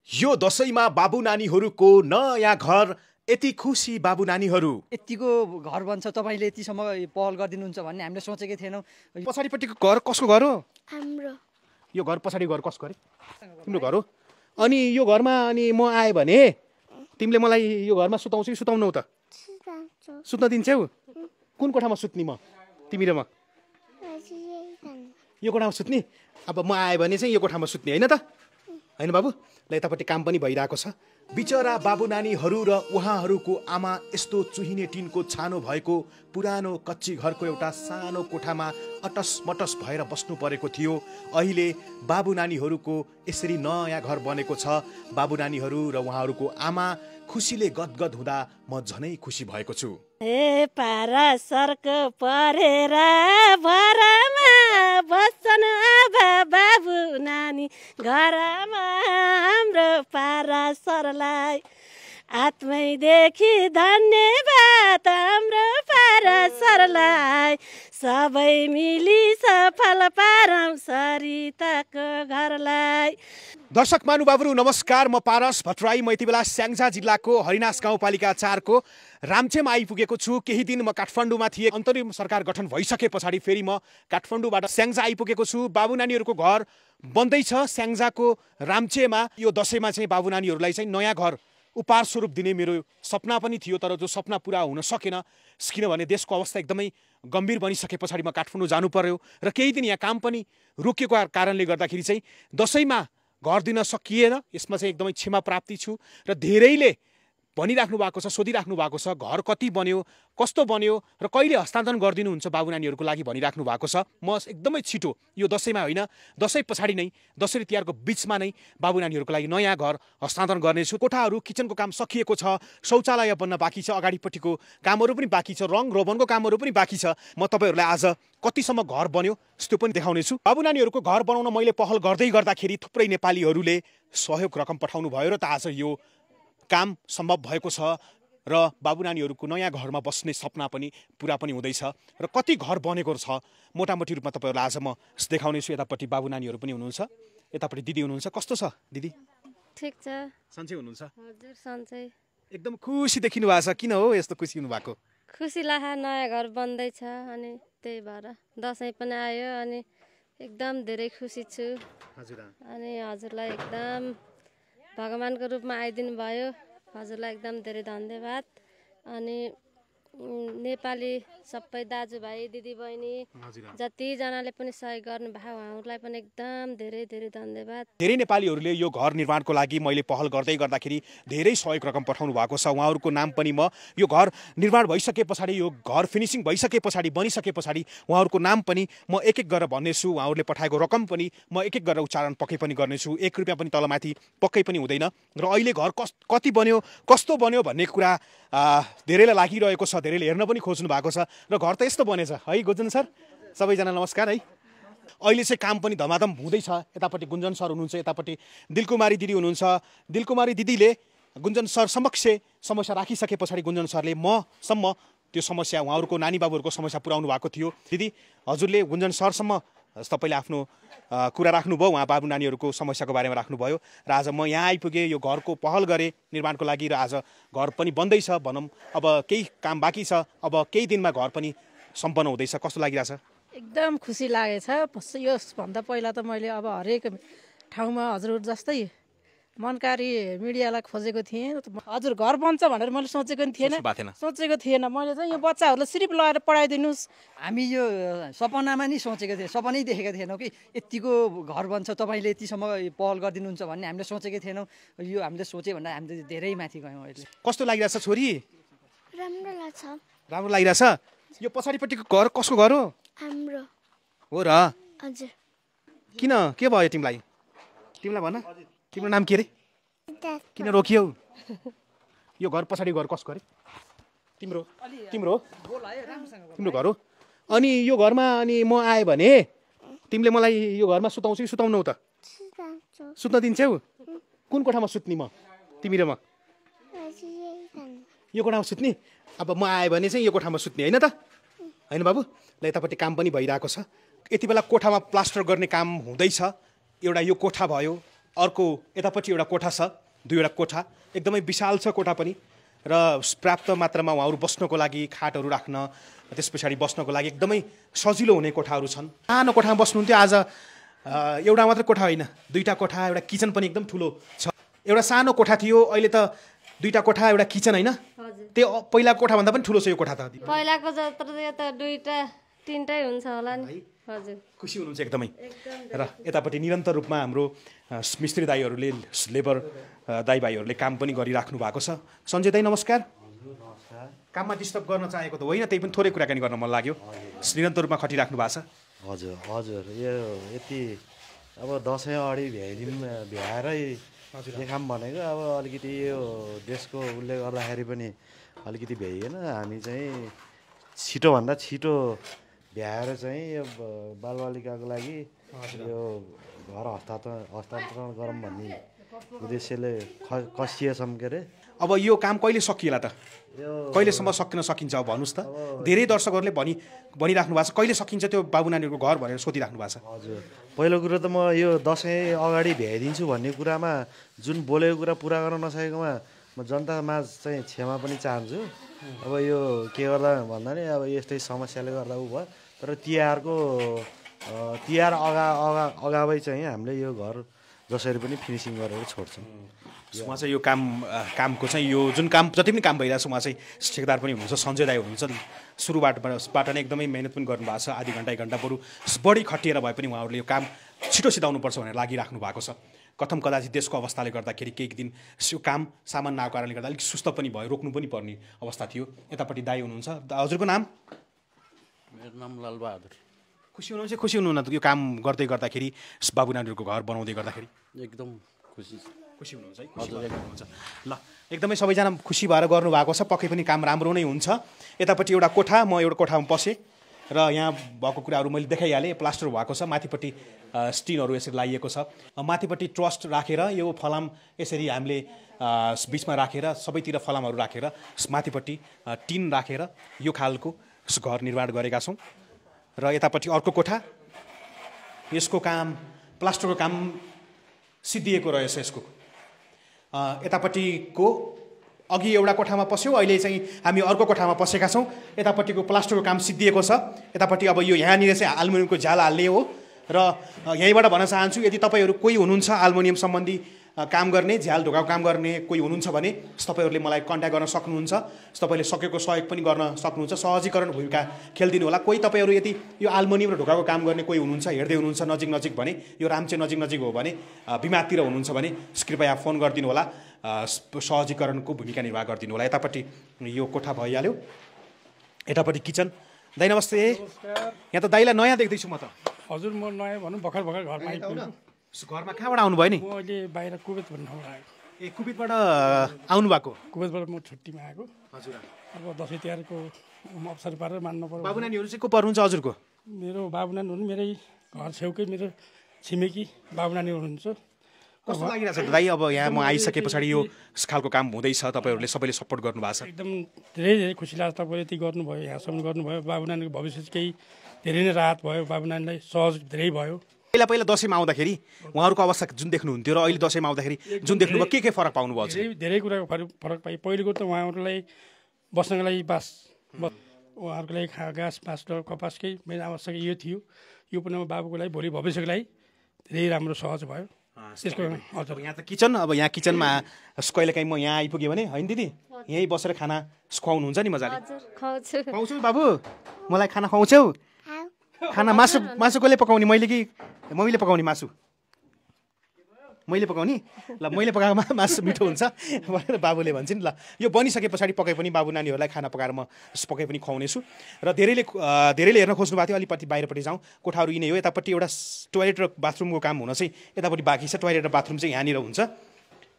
यो दशैंमा बाबु नानीहरूको नयाँ घर, यति खुसी बाबु नानीहरू। यतिको घर बन्छ तपाईले यतिसम्म पहल गरिदिनुहुन्छ भन्ने हामीले सोचेकै थिएनौँ। पछाडिपट्टिको घर कसको घर हो? हाम्रो। यो घर पछाडि घर कसको अरे? तिम्रो घर हो? अनि यो घरमा अनि म आएँ भने तिमीले मलाई यो घरमा सुताउँछौ कि सुताउनौ त? सुत्न दिन्छौ? कुन कोठामा सुत्ने म? तिमी र म? यो कोठामा सुत्ने? अब म आएँ भने चाहिँ यो कोठामा सुत्ने हैन त? हैन बाबु? ल यतापट्टि काम पनि भइरहेको छ। बिचरा बाबु नानीहरू र उहाँहरूको आमा यस्तो चुहिने टिनको छानो भएको पुरानो कच्ची घरको एउटा सानो कोठामा अटसमटस भएर बस्नु परेको थियो। अहिले बाबु नानीहरूको यसरी नयाँ घर बनेको छ। बाबु नानीहरू र उहाँहरूको आमा खुसीले गदगद हुँदा म झनै खुसी भएको छु। हे पारा सर्क परेर भरमा बस्छन् अब बाबु नानी घरमा हाम्रो पारा सरलाई आत्मैदेखि धन्यवाद हाम्रो पारा सरलाई सबै मिली सफल पारौँ सरिताको घरलाई। दर्शक महानुभावहरू नमस्कार, म पारस भट्टराई। म यति बेला स्याङ्जा जिल्लाको हरिनास गाउँपालिका 4 को रामछेम आइपुगेको छु। केही दिन म काठमाडौँमा थिएँ। अन्तरिम सरकार गठन भइसके पछाडि फेरि म काठमाडौँबाट स्याङ्जा आइपुगेको छु। बाबु नानीहरूको घर बन्दैछ स्याङ्जाको रामछेममा। यो दशैंमा चाहिँ बाबु नानीहरूलाई चाहिँ नयाँ घर उपहार स्वरूप दिने मेरो सपना पनि थियो, तर जो सपना पुरा हुन सकेन। किनभने देशको अवस्था एकदमै गम्भीर बनिसके पछाडि म काठमाडौँ जानु पर्यो र केही दिन यहाँ काम पनि रोकिएको कारणले गर्दाखेरि चाहिँ दशैंमा घर दिन सकिएन। यसमा चाहिँ एकदमै क्षमा प्राप्ति छु र धेरैले भनिराख्नु भएको छ, सोधिराख्नु भएको छ घर कति बन्यो, कस्तो बन्यो र कहिले हस्तान्तरण गरिदिनुहुन्छ बाबु नानीहरूको लागि भनिराख्नु भएको छ। म एकदमै छिटो यो दशैंमा होइन, दशैं पछाडि नै दशैं तिहारको बिचमा नै बाबु नानीहरूको लागि नयाँ घर हस्तान्तरण गर्नेछु। कोठाहरू किचनको काम सकिएको छ, शौचालय बन्न बाँकी छ, अगाडिपट्टिको कामहरू पनि बाँकी छ, रङ रोगनको कामहरू पनि बाँकी छ। म तपाईँहरूलाई आज कतिसम्म घर बन्यो त्यो पनि देखाउनेछु। बाबु नानीहरूको घर बनाउन मैले पहल गर्दै गर्दाखेरि थुप्रै नेपालीहरूले सहयोग रकम पठाउनु भयो र त आज यो काम सम्भव भएको छ र बाबु नानीहरूको नयाँ घरमा बस्ने सपना पनि पुरा पनि हुँदैछ र कति घर बनेको छ मोटामोटी रूपमा तपाईँहरूलाई आज म देखाउने छु। यतापट्टि बाबु नानीहरू पनि हुनुहुन्छ, यतापट्टि दिदी हुनुहुन्छ। कस्तो छ दिदी? ठिक छ। सन्चै हुनुहुन्छ? हजुर सन्चै। एकदम खुसी देखिनु भएको छ। किन हो यस्तो खुसी हुनु भएको? खुसी लागा नयाँ घर बन्दैछ अनि त्यही भएर दसैँ पनि आयो अनि एकदम धेरै खुसी छु। हजुर। अनि हजुरलाई एकदम भगवानको रूपमा आइदिनु भयो, हजुरलाई एकदम धेरै धन्यवाद। अनि नेपाली सबै दाजुभाइ दिदीबहिनी जतिजनाले पनि सहयोग गर्नुभयो उहाँहरूलाई पनि एकदम धेरै धेरै धन्यवाद। धेरै नेपालीहरूले यो घर निर्माणको लागि मैले पहल गर्दै गर्दाखेरि धेरै सहयोग रकम पठाउनु भएको छ। उहाँहरूको नाम पनि म यो घर निर्माण भइसके पछाडि, यो घर फिनिसिङ भइसके पछाडि, बनिसके पछाडि उहाँहरूको नाम पनि म एक एक गरेर भन्नेछु। उहाँहरूले पठाएको रकम पनि म एक एक गरेर उच्चारण पक्कै पनि गर्नेछु। 1 रुपियाँ पनि तलमाथि पक्कै पनि हुँदैन। र अहिले घर कति बन्यो, कस्तो बन्यो भन्ने कुरा धेरैलाई लागिरहेको छ, धेरैले हेर्न पनि खोज्नु भएको छ र घर त यस्तो बनेछ है। गुन्जन सर, सबैजना नमस्कार है। अहिले चाहिँ काम पनि धमाधम हुँदैछ। यतापट्टि गुन्जन सर हुनुहुन्छ, यतापट्टि दिलकुमारी दिदी हुनुहुन्छ। दिलकुमारी दिदीले गुन्जन सर समक्ष समस्या राखिसके पछाडि गुन्जन सरले मसम्म त्यो समस्या, उहाँहरूको नानी बाबुहरूको समस्या पुर्याउनु भएको थियो। दिदी हजुरले गुन्जन सरसम्म तपाईँले आफ्नो कुरा राख्नुभयो, उहाँ बाबु नानीहरूको समस्याको बारेमा राख्नुभयो र आज म यहाँ आइपुगेँ। यो घरको पहल गरेँ निर्माणको लागि र आज घर पनि बन्दैछ भनौँ। अब केही काम बाँकी छ, अब केही दिनमा घर पनि सम्पन्न हुँदैछ। कस्तो लागिरहेछ? एकदम खुसी लागेछ। यसभन्दा पहिला त मैले अब हरेक ठाउँमा हजुर जस्तै मनकारी मिडियालाई खोजेको थिएँ। हजुर घर बन्छ भनेर मैले सोचेको थिएन। मैले चाहिँ यो बच्चाहरूलाई सिर्फ लगाएर पढाइदिनुहोस्। हामी यो सपनामा नि सोचेको थिएँ, सपनै देखेका थिएनौँ कि यतिको घर बन्छ तपाईले यतिसम्म पहल गरिदिनुहुन्छ भन्ने हामीले सोचेकै थिएनौँ। यो हामीले सोचे भन्दा हामीले धेरै माथि गयौँ अहिले। कस्तो लागिरहेछ छोरी? राम्रो लाग्छ। राम्रो लागिरहेछ। यो पछाडिपट्टिको घर कसको घर हो? हाम्रो हो र? हजुर। किन, के भयो तिमीलाई? तिमीलाई भन, तिम्रो नाम के अरे? किन रोकियौ? यो घर पछाडि घर कसको अरे? तिम्रो घर हो? अनि यो घरमा अनि म आएँ भने तिमीले मलाई यो घरमा सुताउँछौ कि सुताउनौ त? सुत्न दिन्छौ? कुन कोठामा सुत्ने म? तिमी र म? यो कोठामा सुत्ने? अब म आएँ भने चाहिँ यो कोठामा सुत्ने होइन त? होइन बाबु? ल यतापट्टि काम पनि भइरहेको छ। यति बेला कोठामा प्लास्टर गर्ने काम हुँदैछ। एउटा यो कोठा भयो, अर्को यतापट्टि एउटा कोठा छ, दुईवटा कोठा, एकदमै विशाल छ कोठा पनि र पर्याप्त मात्रामा उहाँहरू बस्नको लागि खाटहरू राख्न, त्यस पछाडि बस्नको लागि एकदमै सजिलो हुने कोठाहरू छन्। सानो कोठामा बस्नुहुन्थ्यो, आज एउटा मात्र कोठा होइन, दुईवटा कोठा, एउटा किचन पनि एकदम ठुलो छ। एउटा सानो कोठा थियो, अहिले त दुईवटा कोठा एउटा किचन होइन, त्यो पहिलाको कोठाभन्दा पनि ठुलो छ यो कोठा त। पहिलाको जत्रो त दुईटा तिनटै हुन्छ होला नि। हजुर, खुसी हुनुहुन्छ एकदमै। र यतापट्टि निरन्तर रूपमा हाम्रो मिस्त्री दाईहरूले, लेबर दाईभाइहरूले काम पनि गरिराख्नु भएको छ। सञ्जय दाई नमस्कार। काममा डिस्टर्ब गर्न चाहेको त होइन, त्यही पनि थोरै कुराकानी गर्न मन लाग्यो। निरन्तर रूपमा खटिराख्नु भएको छ। हजुर हजुर, यो यति अब दसैँ अगाडि भ्याएरै देखाम भनेको, अब अलिकति यो देशको उसले गर्दाखेरि पनि अलिकति भ्याइएन। हामी चाहिँ छिटोभन्दा छिटो भ्याएर चाहिँ यो बालबालिकाको लागि यो घर हस्तान्तरण गरौँ भन्ने उद्देश्यले कसिएछौँ के अरे। अब यो काम कहिले सकिएला त? कहिलेसम्म सकिन सकिन्छ अब भन्नुहोस् त। धेरै दर्शकहरूले भनिराख्नु भएको छ कहिले सकिन्छ त्यो बाबु नानीहरूको घर भनेर सोधिराख्नु भएको छ। हजुर, पहिलो कुरो त म यो दसैँ अगाडि भ्याइदिन्छु भन्ने कुरामा जुन बोलेको कुरा पुरा गर्न नसकेकोमा म जनतामा चाहिँ क्षमा पनि चाहन्छु। अब यो के गर्दा भन्दा नि अब यस्तै समस्याले गर्दा उ भयो, तर तिहार अगावै चाहिँ हामीले यो घर जसरी पनि फिनिसिङ गरेर छोड्छौँ। उहाँ चाहिँ यो कामको चाहिँ यो जुन काम जति पनि काम भइरहेको छ, उहाँ चाहिँ ठेकेदार पनि हुनुहुन्छ, सञ्जय दाई हुनुहुन्छ। सुरुबाट नै एकदमै मेहनत पनि गर्नुभएको छ, आधी घन्टा 1 घन्टा बरु बढी खटिएर भए पनि उहाँहरूले यो काम छिटो सिधाउनुपर्छ भनेर लागिराख्नु भएको छ। कथम कदाचित देशको अवस्थाले गर्दाखेरि केही दिन यो काम सामान नआएको कारणले गर्दा अलिक सुस्त पनि भयो, रोक्नु पनि पर्ने अवस्था थियो। यतापट्टि दाई हुनुहुन्छ, हजुरको नाम? मेरो नाम लालबहादुर। खुसी हुनुहुन्छ? खुसी हुनुहुन्न यो काम गर्दै गर्दाखेरि, बाबु नानीहरूको घर बनाउँदै गर्दाखेरि? एकदम खुसी हुनुहुन्छ है? हजुर, एकदम हुन्छ। ल, एकदमै सबैजना खुसी भएर गर्नुभएको छ, पक्कै पनि काम राम्रो नै हुन्छ। यतापट्टि एउटा कोठा, म एउटा कोठामा पसेँ र यहाँ भएको कुराहरू मैले देखाइहालेँ। प्लास्टर भएको छ, माथिपट्टि स्टिनहरू यसरी लगाइएको छ, माथिपट्टि ट्रस्ट राखेर यो फलाम यसरी हामीले बिचमा राखेर सबैतिर फलामहरू राखेर माथिपट्टि टिन राखेर यो खालको घर निर्माण गरेका छौँ। र यतापट्टि अर्को कोठा, यसको काम प्लास्टरको काम सिद्धिएको रहेछ यसको। यतापट्टिको अघि एउटा कोठामा पस्यौँ, अहिले चाहिँ हामी अर्को कोठामा पसेका छौँ। यतापट्टिको प्लास्टरको काम सिद्धिएको छ। यतापट्टि अब यो यहाँनिर चाहिँ एल्युमिनियमको झ्याल हाल्ने हो। र यहीँबाट भन्न चाहन्छु, यदि तपाईँहरू कोही हुनुहुन्छ एल्युमिनियम सम्बन्धी काम गर्ने, झ्याल ढोकाको काम गर्ने कोही हुनुहुन्छ भने तपाईँहरूले मलाई कन्ट्याक्ट गर्न सक्नुहुन्छ। तपाईँले सकेको सहयोग पनि गर्न सक्नुहुन्छ, सहजीकरण भूमिका खेलिदिनु होला। कोही तपाईँहरू यदि यो एल्युमिनियम र ढोकाको काम गर्ने कोही हुनुहुन्छ, हेर्दै हुनुहुन्छ नजिक भने, यो राम्चे नजिक हो भने, बिमारतिर हुनुहुन्छ भने कृपया फोन गरिदिनु होला, सहजीकरणको भूमिका निर्वाह गरिदिनु होला। यतापट्टि यो कोठा भइहाल्यो, यतापट्टि किचन। दाइ नमस्ते। यहाँ त दाइलाई नयाँ देख्दैछु म त। हजुर, म नयाँ भनौँ भर्खर घरमा आइपुगेँ। घरमा कहाँबाट आउनुभयो नि? म अहिले बाहिर कुवेत भन्ने ठाउँबाट आएको। ए, कुवेतबाट आउनु भएको? कुवेतबाट म छुट्टीमा आएको। हजुर, अब दसैँ तिहारको अवसर पारेर मान्नु पर्यो। बाबु नानीहरू चाहिँ को पर्नुहुन्छ हजुरको? मेरो बाबु नानी हुनु मेरै घर छेउकै मेरो छिमेकी बाबु नानी हुनुहुन्छ। कस्तो लागिरहेको छ दाइ अब यहाँ म आइसके पछाडि यो खालको काम हुँदैछ, तपाईँहरूले सबैले सपोर्ट गर्नुभएको छ? एकदम धेरै खुसी लाग्छ। तपाईँले यति गर्नुभयो, यहाँसम्म गर्नुभयो। बाबु नानीको भविष्य केही धेरै नै राहत भयो, बाबु नानीलाई सहज धेरै भयो। पहिला दसैँमा आउँदाखेरि उहाँहरूको अवस्था जुन देख्नुहुन्थ्यो र अहिले दसैँमा आउँदाखेरि जुन देख्नुभयो, के फरक पाउनुभयो? धेरै कुराको फरक पाएँ। पहिलेको त उहाँहरूलाई बस्नको लागि उहाँहरूको लागि घाँस बाँस र कपासकै मेन आवश्यक यो थियो। यो पनि बाबुको लागि भोलि भविष्यको लागि धेरै राम्रो सहज भयो। त्यसको हजुर, यहाँ त किचन। अब यहाँ किचनमा कहिलेकाहीँ म यहाँ आइपुगेँ भने होइन दिदी, यहीँ बसेर खाना खुवाउनुहुन्छ नि मजाले? खुवाउँछु बाबु, मलाई खाना खुवाउँछौ? खाना मासु कसले पकाउने, मैले कि मम्मीले पकाउने? मासु मैले पकाउने? ल, मैले पकाएको मासु मिठो हुन्छ भनेर बाबुले भन्छ नि। ल, यो बनिसके पछाडि पकाइ पनि बाबु नानीहरूलाई खाना पकाएर म पकाइ पनि खुवाउनेछु। र धेरैले हेर्न खोज्नु भएको थियो, अलिकति बाहिरपट्टि जाउँ। कोठाहरू यिनै हो। यतापट्टि एउटा टोयलेट र बाथरुमको काम हुन चाहिँ यतापट्टि बाँकी छ। टोयलेट र बाथरुम चाहिँ यहाँनिर हुन्छ।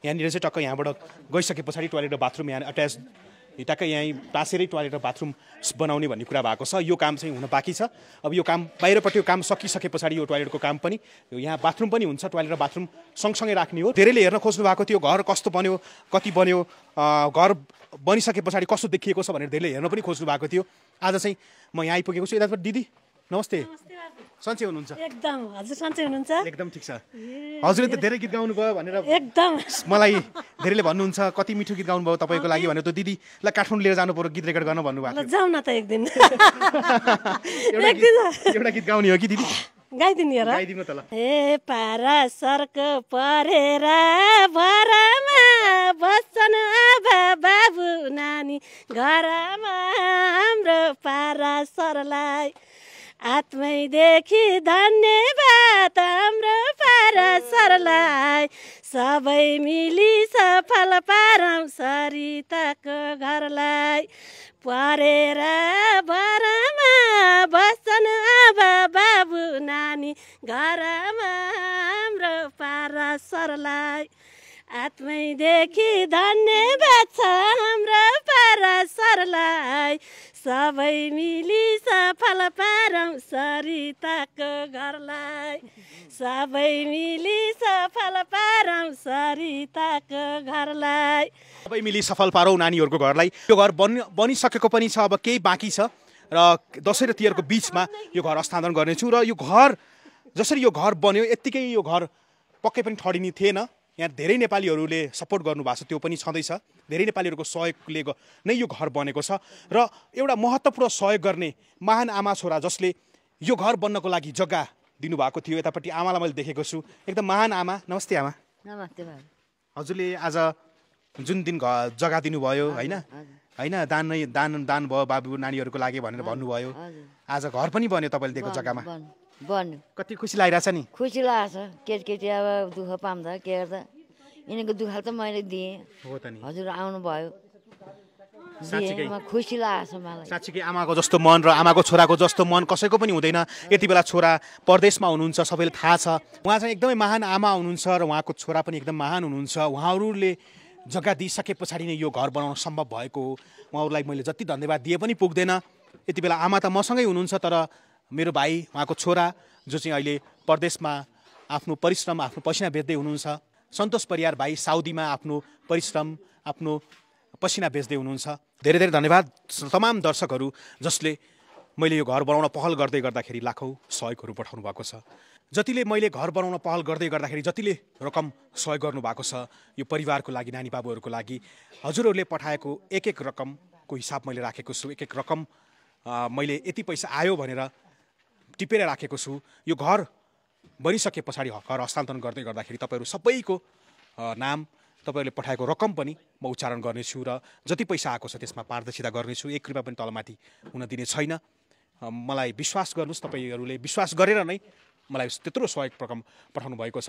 यहाँनिर चाहिँ टक्क यहाँबाट गइसके पछाडि टोयलेट र बाथरुम यहाँ अट्याच टक्कै यहीँ टाँसेरै टोयलेट र बाथरुम बनाउने भन्ने कुरा भएको छ। यो काम चाहिँ हुन बाँकी छ। अब यो काम बाहिरपट्टि काम सकिसके पछाडि यो टोयलेटको काम पनि, यहाँ बाथरुम पनि हुन्छ, टोयलेट र बाथरुम सँगसँगै राख्ने हो। धेरैले हेर्न खोज्नु भएको थियो घर कस्तो बन्यो, कति बन्यो, घर बनिसके पछाडि कस्तो देखिएको छ भनेर धेरैले हेर्न पनि खोज्नु भएको थियो। आज चाहिँ म यहाँ आइपुगेको छु। यतापट्टि दिदी नमस्ते सन्चै हुनुहुन्छ एकदम हजुर सन्चै हुनुहुन्छ एकदम ठिक छ हजुरले त धेरै गीत गाउनु भयो भनेर एकदम मलाई धेरैले भन्नुहुन्छ कति मिठो गीत गाउनु भयो तपाईँको लागि भनेर त दिदीलाई काठमाडौँ लिएर जानु पर्यो गीत रेकर्ड गर्न भन्नुभएको ल जाऊ न त एक दिन एउटा गीत गाउने हो कि दिदी गाइदिनु हेर गाइदिनु त ल हे पारा सर्क परेर भरमा बस्छन् बाबु नानी घरमा हाम्रो पारा सरलाई आत्मैदेखि धन्यवाद हाम्रो पारा सरलाई सबै मिली सफल पारौँ सरिताको घरलाई परेर भरमा बस्छन् बाबु नानी घरमा हाम्रो पारा सरलाई आत्मैदेखि धन्यवाद छ हाम्रो पारा सरलाई सबै मिली सफल पारौँ सरिताको घरलाई सबै मिली सफल पारौँ सरिताको घरलाई सबै मिली सफल पारौँ नानीहरूको घरलाई यो घर बनिसकेको पनि छ अब केही बाँकी छ र दसैँ र तिहारको बिचमा यो घर हस्तान्तरण गर्नेछु र यो घर जसरी यो घर बन्यो यत्तिकै यो घर पक्कै पनि ठडिने थिएन यहाँ धेरै नेपालीहरूले सपोर्ट गर्नुभएको छ त्यो पनि छँदैछ धेरै नेपालीहरूको सहयोगले नै यो घर बनेको छ र एउटा महत्त्वपूर्ण सहयोग गर्ने महान आमा छोरा जसले यो घर बन्नको लागि जग्गा दिनुभएको थियो यतापट्टि आमालाई मैले देखेको छु एकदम महान आमा नमस्ते आमा नमस्ते भाइ हजुरले आज जुन दिन जग्गा दिनुभयो होइन होइन दान भयो बाबु नानीहरूको लागि भनेर भन्नुभयो आज घर पनि बन्यो तपाईँले दिएको जग्गामा बन्यो कति खुसी लागिरहेछ नि खुसी लाग्छ केटी अब दुःख पाउँदा के गर्दा यिनीको दुःख त मैले दिएँ हो त नि हजुर आउनुभयो खुसी लाग्छ मलाई साँच्चीकै आमाको जस्तो मन र आमाको छोराको जस्तो मन कसैको पनि हुँदैन यति बेला छोरा परदेशमा हुनुहुन्छ सबैले थाहा छ उहाँ चाहिँ एकदमै महान आमा हुनुहुन्छ र उहाँको छोरा पनि एकदम महान हुनुहुन्छ उहाँहरूले जग्गा दिइसके पछाडि नै यो घर बनाउन सम्भव भएको हो उहाँहरूलाई मैले जति धन्यवाद दिए पनि पुग्दैन यति बेला आमा त मसँगै हुनुहुन्छ तर मेरो भाइ उहाँको छोरा जो चाहिँ अहिले परदेशमा आफ्नो परिश्रम आफ्नो पसिना बेच्दै हुनुहुन्छ सन्तोष परियार भाइ साउदीमा आफ्नो परिश्रम आफ्नो पसिना बेच्दै हुनुहुन्छ धेरै धेरै धन्यवाद तमाम दर्शकहरू जसले मैले यो घर बनाउन पहल गर्दै गर्दाखेरि लाखौँ सहयोगहरू पठाउनु भएको छ जतिले मैले घर बनाउन पहल गर्दै गर्दाखेरि जतिले रकम सहयोग गर्नुभएको छ यो परिवारको लागि नानी बाबुहरूको लागि हजुरहरूले पठाएको एक एक रकमको हिसाब मैले राखेको छु एक एक रकम मैले यति पैसा आयो भनेर टिपेर राखेको छु यो घर बनिसके पछाडि घर हस्तान्तरण गर्दै गर्दाखेरि तपाईँहरू सबैको नाम तपाईँहरूले पठाएको रकम पनि म उच्चारण गर्नेछु र जति पैसा आएको छ त्यसमा पारदर्शिता गर्नेछु एक रुपियाँ पनि तलमाथि हुन दिने छैन मलाई विश्वास गर्नुहोस् तपाईँहरूले विश्वास गरेर नै मलाई त्यत्रो सहयोग रकम पठाउनु भएको छ